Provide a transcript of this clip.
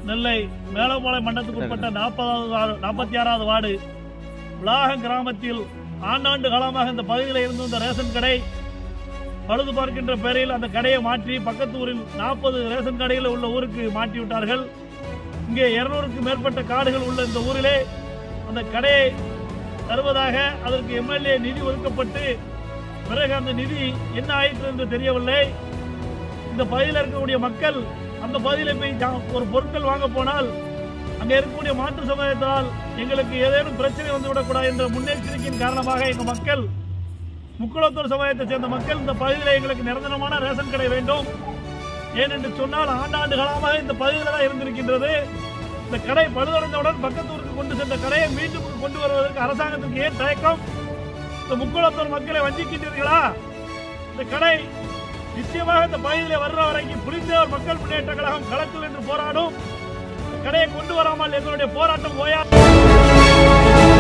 நெல்லை Melapalayam மண்டலத்துக்குட்பட்ட 46வது ward விளாகம் கிராமத்தில் ஆண்டாண்டு காலமாக இந்த பகுதியில் இருந்து வந்த ரேஷன் கடை பழுது பார்க்கின்ற பெயரில் அந்த கடையை மாற்றி பக்கத்து ஊரில் 40 ரேஷன் கடைகள் உள்ள ஊருக்கு மாற்றிவிட்டார்கள். இங்கே 200க்கும் மேற்பட்ட காடுகள் உள்ள இந்த ஊரிலே அந்த கடையை தருவதாக அதற்கு எம்எல்ஏ நிதி ஒதுக்கப்பட்டு பிறகு அந்த நிதி என்ன ஆயிற்று என்று தெரியவில்லை. இந்த பகுதியில் இருக்கக்கூடிய மக்கள் அந்த பகுதியில் போய் ஒரு பொருட்கள் வாங்க போனால் அங்கே இருக்கக்கூடிய மாற்று சமுதாயத்தால் எங்களுக்கு ஏதேனும் பிரச்சனை வந்துவிடக்கூடாது என்ற முன்னெச்சரிக்கையின் காரணமாக எங்கள் மக்கள் முக்குளத்தூர் சமுதாயத்தை சேர்ந்த மக்கள் இந்த பகுதியில் எங்களுக்கு நிரந்தரமான ரேஷன் கடை வேண்டும். ஏனென்று சொன்னால் ஆண்டாண்டு காலமாக இந்த பகுதியில் தான் இருந்திருக்கின்றது. இந்த கடை பழுதடைந்தவுடன் பக்கத்தூருக்கு கொண்டு சென்ற கடையை மீண்டும் கொண்டு வருவதற்கு அரசாங்கத்திற்கு ஏன் தயக்கம்? இந்த முக்குளத்தூர் மக்களை வஞ்சிக்கின்றீர்களா? இந்த கடை நிச்சயமாக இந்த பகுதியில் வர்ற வரைக்கும் புலித்தேவர் மக்கள் முன்னேற்ற கழகம் களத்தில் என்று போராடும். கடையை கொண்டு வராமல் எங்களுடைய போராட்டம் ஓயாது.